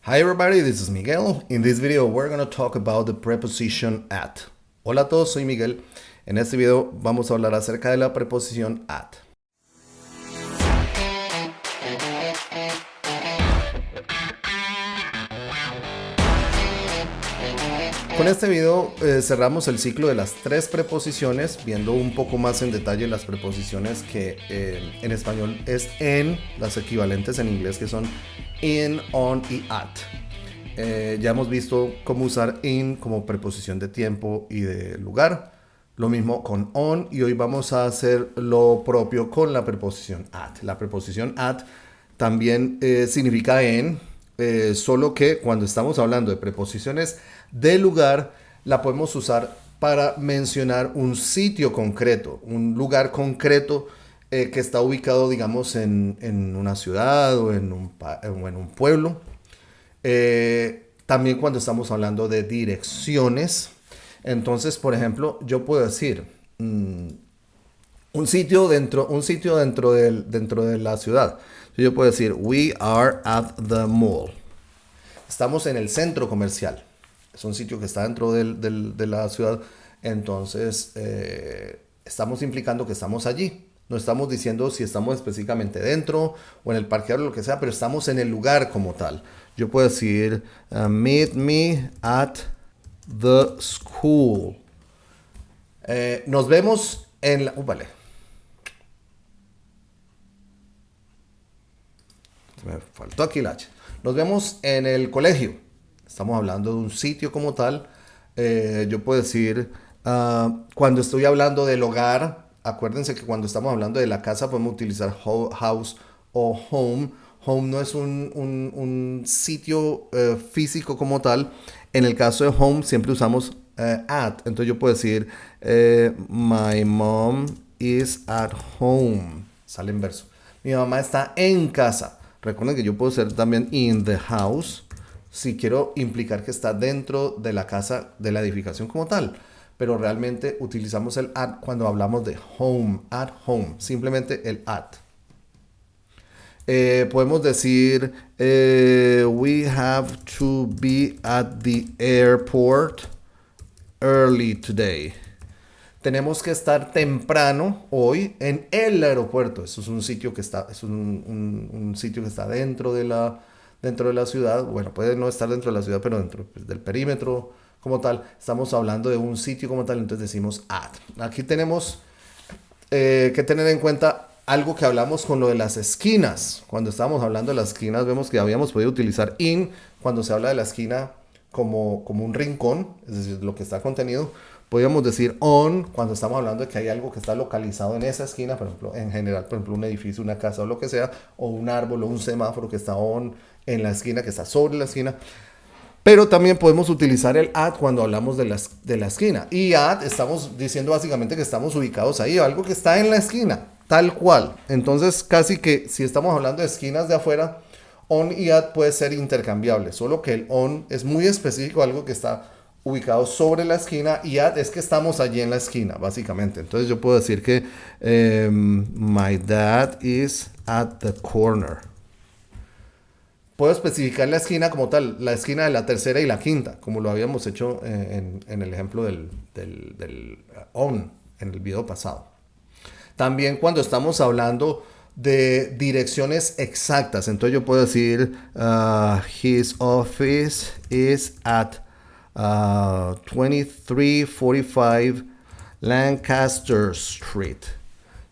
Hi everybody, this is Miguel. In this video we're going to talk about the preposition at. Hola a todos, soy Miguel. En este video vamos a hablar acerca de la preposición at. Con este video cerramos el ciclo de las tres preposiciones, viendo un poco más en detalle las preposiciones que en español es en, las equivalentes en inglés que son in, on y at. Ya hemos visto cómo usar in como preposición de tiempo y de lugar. Lo mismo con on, y hoy vamos a hacer lo propio con la preposición at. La preposición at también significa en, solo que cuando estamos hablando de preposiciones de lugar, la podemos usar para mencionar un sitio concreto, un lugar concreto que está ubicado, digamos, en una ciudad o en un pueblo. También cuando estamos hablando de direcciones. Entonces, por ejemplo, yo puedo decir un sitio dentro de la ciudad. Yo puedo decir, we are at the mall. Estamos en el centro comercial. Es un sitio que está dentro de la ciudad. Entonces, estamos implicando que estamos allí. No estamos diciendo si estamos específicamente dentro o en el parqueadero o lo que sea, pero estamos en el lugar como tal. Yo puedo decir, meet me at the school. Nos vemos en la... vale. Me faltó aquí la H. Nos vemos en el colegio. Estamos hablando de un sitio como tal. Yo puedo decir, cuando estoy hablando del hogar, acuérdense que cuando estamos hablando de la casa podemos utilizar house o home. Home no es un sitio físico como tal. En el caso de home siempre usamos at. Entonces yo puedo decir, my mom is at home. Sale en verso. Mi mamá está en casa. Recuerden que yo puedo ser también in the house si quiero implicar que está dentro de la casa, de la edificación como tal. Pero realmente utilizamos el at cuando hablamos de home, at home. Simplemente el at. Podemos decir, we have to be at the airport early today. Tenemos que estar temprano hoy en el aeropuerto. Eso es un sitio que está, es un sitio que está dentro de la ciudad. Bueno, puede no estar dentro de la ciudad, pero dentro del perímetro como tal. Estamos hablando de un sitio como tal, entonces decimos at. Aquí tenemos que tener en cuenta algo que hablamos con lo de las esquinas. Cuando estábamos hablando de las esquinas, vemos que habíamos podido utilizar in cuando se habla de la esquina como un rincón, es decir, lo que está contenido. Podríamos decir on cuando estamos hablando de que hay algo que está localizado en esa esquina, por ejemplo, en general, por ejemplo, un edificio, una casa o lo que sea, o un árbol o un semáforo que está on en la esquina, que está sobre la esquina. Pero también podemos utilizar el at cuando hablamos de la esquina. Y at estamos diciendo básicamente que estamos ubicados ahí, algo que está en la esquina, tal cual. Entonces, casi que si estamos hablando de esquinas de afuera, on y at puede ser intercambiable. Solo que el on es muy específico, algo que está ubicado sobre la esquina, y at es que estamos allí en la esquina, básicamente. Entonces yo puedo decir que my dad is at the corner. Puedo especificar la esquina como tal, la esquina de la tercera y la quinta, como lo habíamos hecho en el ejemplo del on, en el video pasado. También cuando estamos hablando de direcciones exactas, entonces yo puedo decir, his office is at 2345 Lancaster Street.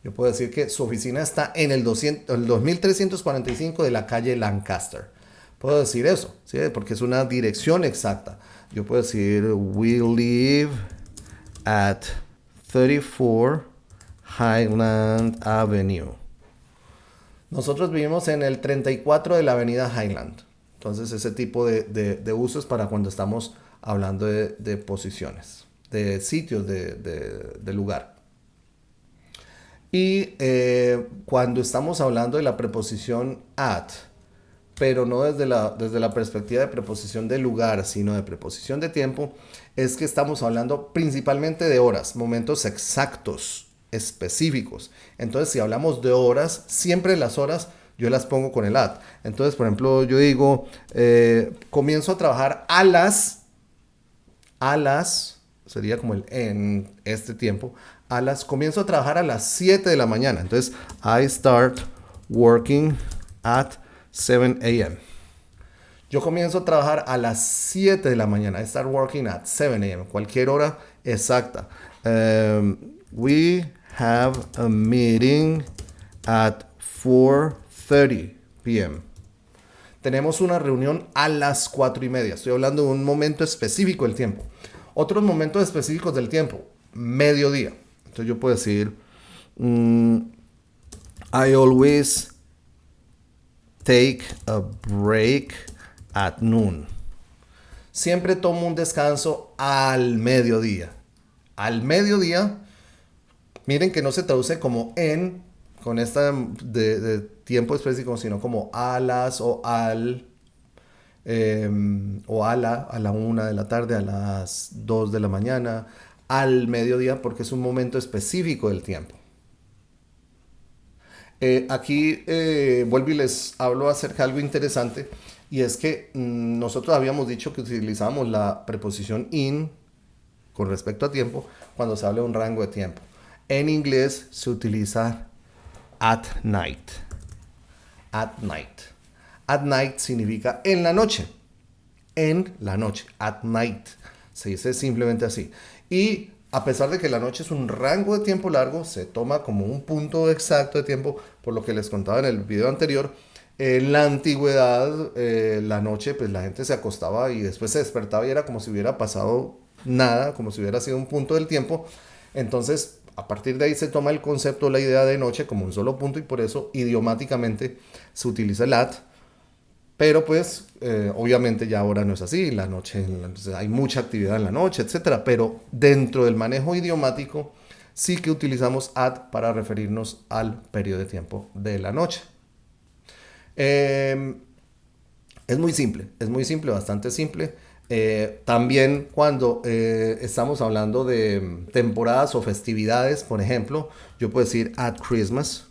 Yo puedo decir que su oficina está en el 2345 de la calle Lancaster. Puedo decir eso, ¿sí? Porque es una dirección exacta. Yo puedo decir, we live at 34 Highland Avenue. Nosotros vivimos en el 34 de la avenida Highland. Entonces ese tipo de usos para cuando estamos hablando de posiciones, de sitios, de lugar. Y cuando estamos hablando de la preposición at, pero no desde la perspectiva de preposición de lugar, sino de preposición de tiempo, es que estamos hablando principalmente de horas, momentos exactos, específicos. Entonces, si hablamos de horas, siempre las horas yo las pongo con el at. Entonces, por ejemplo, yo digo, comienzo a trabajar sería como el en este tiempo, comienzo a trabajar a las 7 de la mañana. Entonces, I start working at 7 a.m. Yo comienzo a trabajar a las 7 de la mañana. I start working at 7 a.m. Cualquier hora exacta. We have a meeting at 4:30 p.m. Tenemos una reunión a las 4:30. Estoy hablando de un momento específico del tiempo. Otros momentos específicos del tiempo. Mediodía. Entonces yo puedo decir, I always take a break at noon. Siempre tomo un descanso al mediodía. Al mediodía, miren que no se traduce como en, con esta de tiempo específico, sino como a las o al, o a la 1 de la tarde, a las 2 de la mañana, al mediodía, porque es un momento específico del tiempo. Aquí vuelvo y les hablo acerca de algo interesante, y es que nosotros habíamos dicho que utilizamos la preposición in con respecto a tiempo cuando se habla de un rango de tiempo. En inglés se utiliza at night. At night. At night significa en la noche. En la noche. At night. Se dice simplemente así. Y a pesar de que la noche es un rango de tiempo largo, se toma como un punto exacto de tiempo, por lo que les contaba en el video anterior. En la antigüedad, la noche, pues la gente se acostaba y después se despertaba y era como si hubiera pasado nada, como si hubiera sido un punto del tiempo. Entonces, a partir de ahí se toma el concepto, la idea de noche como un solo punto, y por eso idiomáticamente se utiliza el at. Pero pues obviamente ya ahora no es así, la noche, hay mucha actividad en la noche, etcétera. Pero dentro del manejo idiomático sí que utilizamos at para referirnos al periodo de tiempo de la noche. Es muy simple, bastante simple. También cuando estamos hablando de temporadas o festividades, por ejemplo, yo puedo decir at Christmas,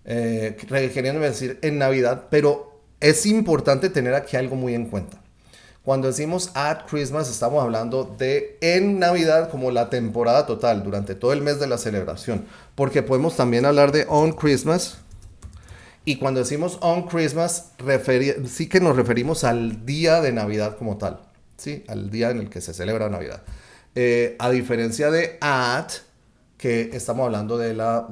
queriéndome decir en Navidad, pero es importante tener aquí algo muy en cuenta. Cuando decimos at Christmas, estamos hablando de en Navidad como la temporada total, durante todo el mes de la celebración, porque podemos también hablar de on Christmas. Y cuando decimos on Christmas, sí que nos referimos al día de Navidad como tal, ¿sí? Al día en el que se celebra Navidad. A diferencia de at, que estamos hablando de la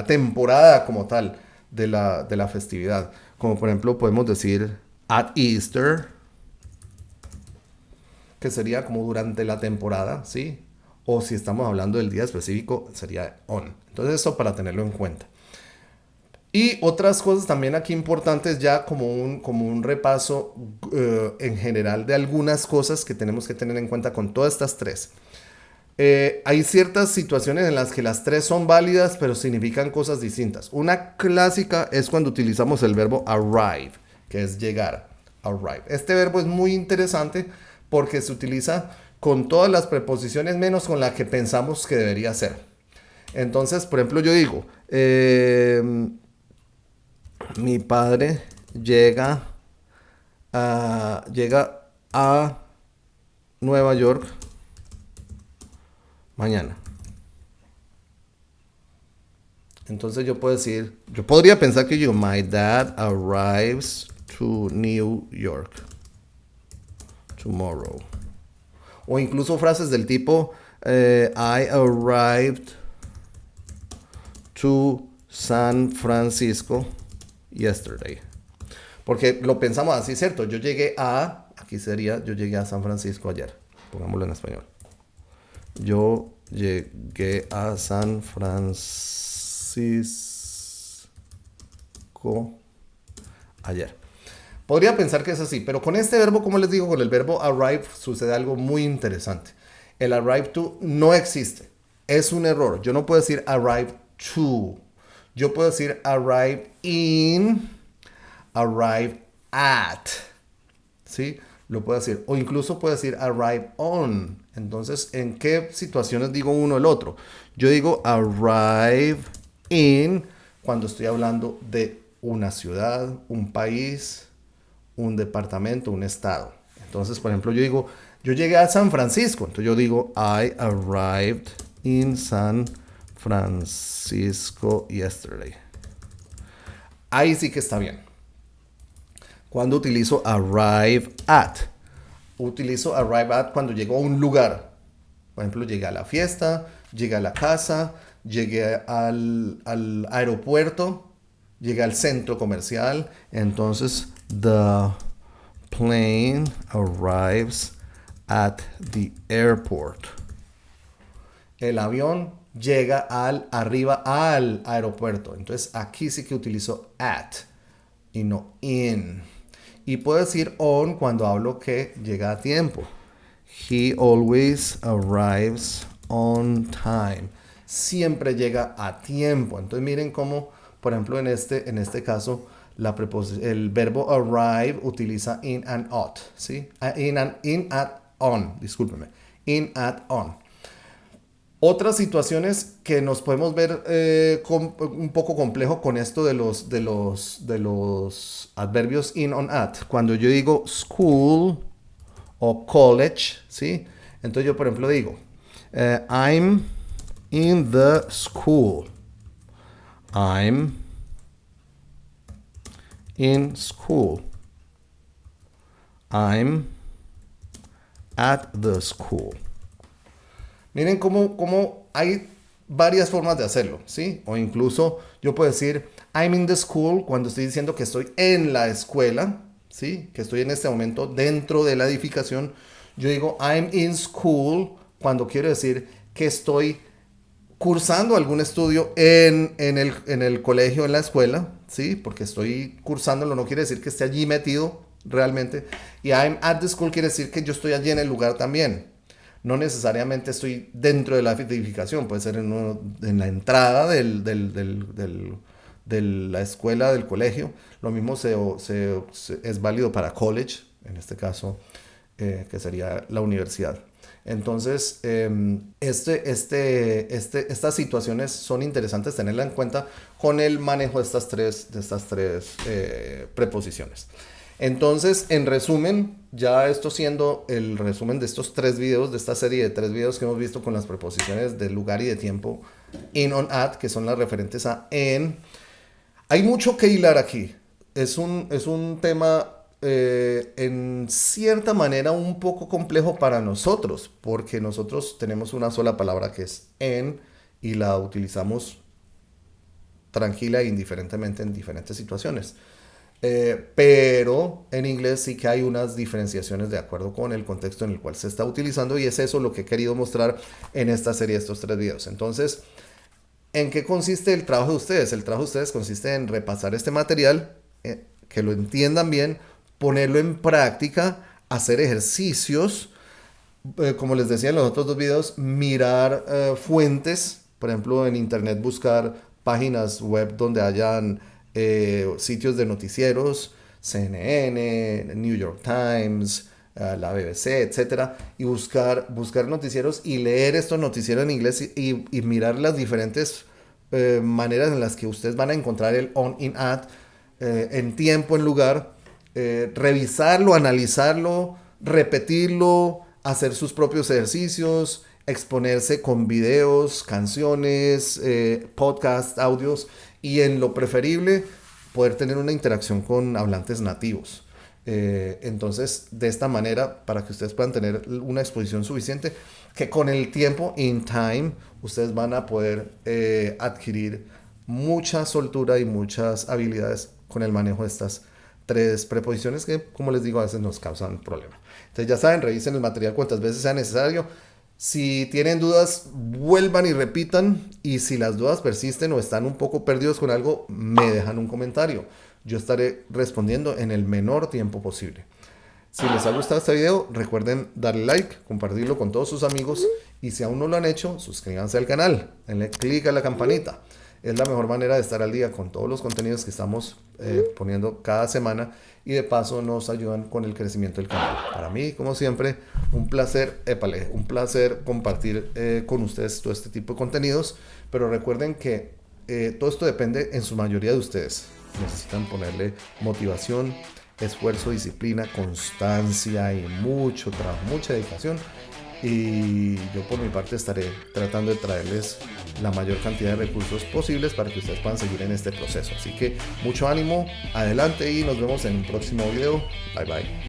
temporada como tal, de la festividad. Como por ejemplo podemos decir at Easter, que sería como durante la temporada, ¿sí? O si estamos hablando del día específico, sería on. Entonces eso para tenerlo en cuenta. Y otras cosas también aquí importantes, ya como un repaso en general de algunas cosas que tenemos que tener en cuenta con todas estas tres. Hay ciertas situaciones en las que las tres son válidas, pero significan cosas distintas. Una clásica es cuando utilizamos el verbo arrive, que es llegar. Arrive. Este verbo es muy interesante porque se utiliza con todas las preposiciones menos con la que pensamos que debería ser. Entonces, por ejemplo, yo digo, mi padre llega a Nueva York mañana. Entonces yo puedo decir, yo podría pensar que my dad arrives to New York tomorrow. O incluso frases del tipo, I arrived to San Francisco yesterday. Porque lo pensamos así, ¿cierto? Aquí sería, yo llegué a San Francisco ayer. Pongámoslo en español. Yo llegué a San Francisco ayer. Podría pensar que es así, pero con este verbo, como les digo, con el verbo arrive sucede algo muy interesante. El arrive to no existe. Es un error. Yo no puedo decir arrive to. Yo puedo decir arrive in, arrive at. ¿Sí? lo puede decir. O incluso puede decir arrive on. Entonces, ¿en qué situaciones digo uno o el otro? Yo digo arrive in cuando estoy hablando de una ciudad, un país, un departamento, un estado. Entonces, por ejemplo, yo digo, yo llegué a San Francisco. Entonces yo digo, I arrived in San Francisco yesterday. Ahí sí que está bien. Cuando utilizo arrive at. Utilizo arrive at cuando llego a un lugar. Por ejemplo, llegué a la fiesta, llegué a la casa, llegué al aeropuerto, llegué al centro comercial. Entonces, the plane arrives at the airport. El avión llega arriba al aeropuerto. Entonces, aquí sí que utilizo at y no in. Y puedo decir on cuando hablo que llega a tiempo. He always arrives on time. Siempre llega a tiempo. Entonces miren cómo, por ejemplo, en este caso, el verbo arrive utiliza in and at. ¿Sí? In at on. Discúlpeme. In at on. Otras situaciones que nos podemos ver un poco complejo con esto de los adverbios in, on, at. Cuando yo digo school o college, ¿sí? Entonces yo, por ejemplo, digo, I'm in the school. I'm in school. I'm at the school. Miren cómo hay varias formas de hacerlo, ¿sí? O incluso yo puedo decir I'm in the school cuando estoy diciendo que estoy en la escuela, ¿sí? Que estoy en este momento dentro de la edificación. Yo digo I'm in school cuando quiero decir que estoy cursando algún estudio en el colegio, en la escuela, ¿sí? Porque estoy cursándolo, no quiere decir que esté allí metido realmente. Y I'm at the school quiere decir que yo estoy allí en el lugar también. No necesariamente estoy dentro de la edificación, puede ser en la entrada de la escuela, del colegio. Lo mismo es válido para college, en este caso, que sería la universidad. Entonces, estas situaciones son interesantes tenerla en cuenta con el manejo de estas tres preposiciones. Entonces, en resumen, ya esto siendo el resumen de estos 3 videos, de esta serie de 3 videos que hemos visto con las preposiciones de lugar y de tiempo, in, on, at, que son las referentes a en. Hay mucho que hilar aquí. Es un tema en cierta manera un poco complejo para nosotros, porque nosotros tenemos una sola palabra que es en y la utilizamos tranquila e indiferentemente en diferentes situaciones. Pero en inglés sí que hay unas diferenciaciones de acuerdo con el contexto en el cual se está utilizando y es eso lo que he querido mostrar en esta serie de estos 3 videos. Entonces, ¿en qué consiste el trabajo de ustedes? El trabajo de ustedes consiste en repasar este material, que lo entiendan bien, ponerlo en práctica, hacer ejercicios, como les decía en los otros 2 videos, mirar fuentes, por ejemplo en internet buscar páginas web donde hayan sitios de noticieros, CNN, New York Times, la BBC, etcétera, y buscar noticieros y leer estos noticieros en inglés y mirar las diferentes maneras en las que ustedes van a encontrar el on, in, at, en tiempo, en lugar, revisarlo, analizarlo, repetirlo, hacer sus propios ejercicios, exponerse con videos, canciones, podcasts, audios y en lo preferible poder tener una interacción con hablantes nativos. Entonces, de esta manera, para que ustedes puedan tener una exposición suficiente, que con el tiempo, in time, ustedes van a poder adquirir mucha soltura y muchas habilidades con el manejo de estas 3 preposiciones que, como les digo, a veces nos causan problemas. Entonces, ya saben, revisen el material cuantas veces sea necesario. Si tienen dudas, vuelvan y repitan. Y si las dudas persisten o están un poco perdidos con algo, me dejan un comentario. Yo estaré respondiendo en el menor tiempo posible. Si les ha gustado este video, recuerden darle like, compartirlo con todos sus amigos. Y si aún no lo han hecho, suscríbanse al canal. Denle click a la campanita. es la mejor manera de estar al día con todos los contenidos que estamos poniendo cada semana y de paso nos ayudan con el crecimiento del canal. Para mí, como siempre, un placer, un placer compartir con ustedes todo este tipo de contenidos, pero recuerden que todo esto depende en su mayoría de ustedes. Necesitan ponerle motivación, esfuerzo, disciplina, constancia y mucho trabajo, mucha dedicación. Y yo por mi parte estaré tratando de traerles la mayor cantidad de recursos posibles para que ustedes puedan seguir en este proceso. Así que mucho ánimo, adelante y nos vemos en un próximo video. Bye bye.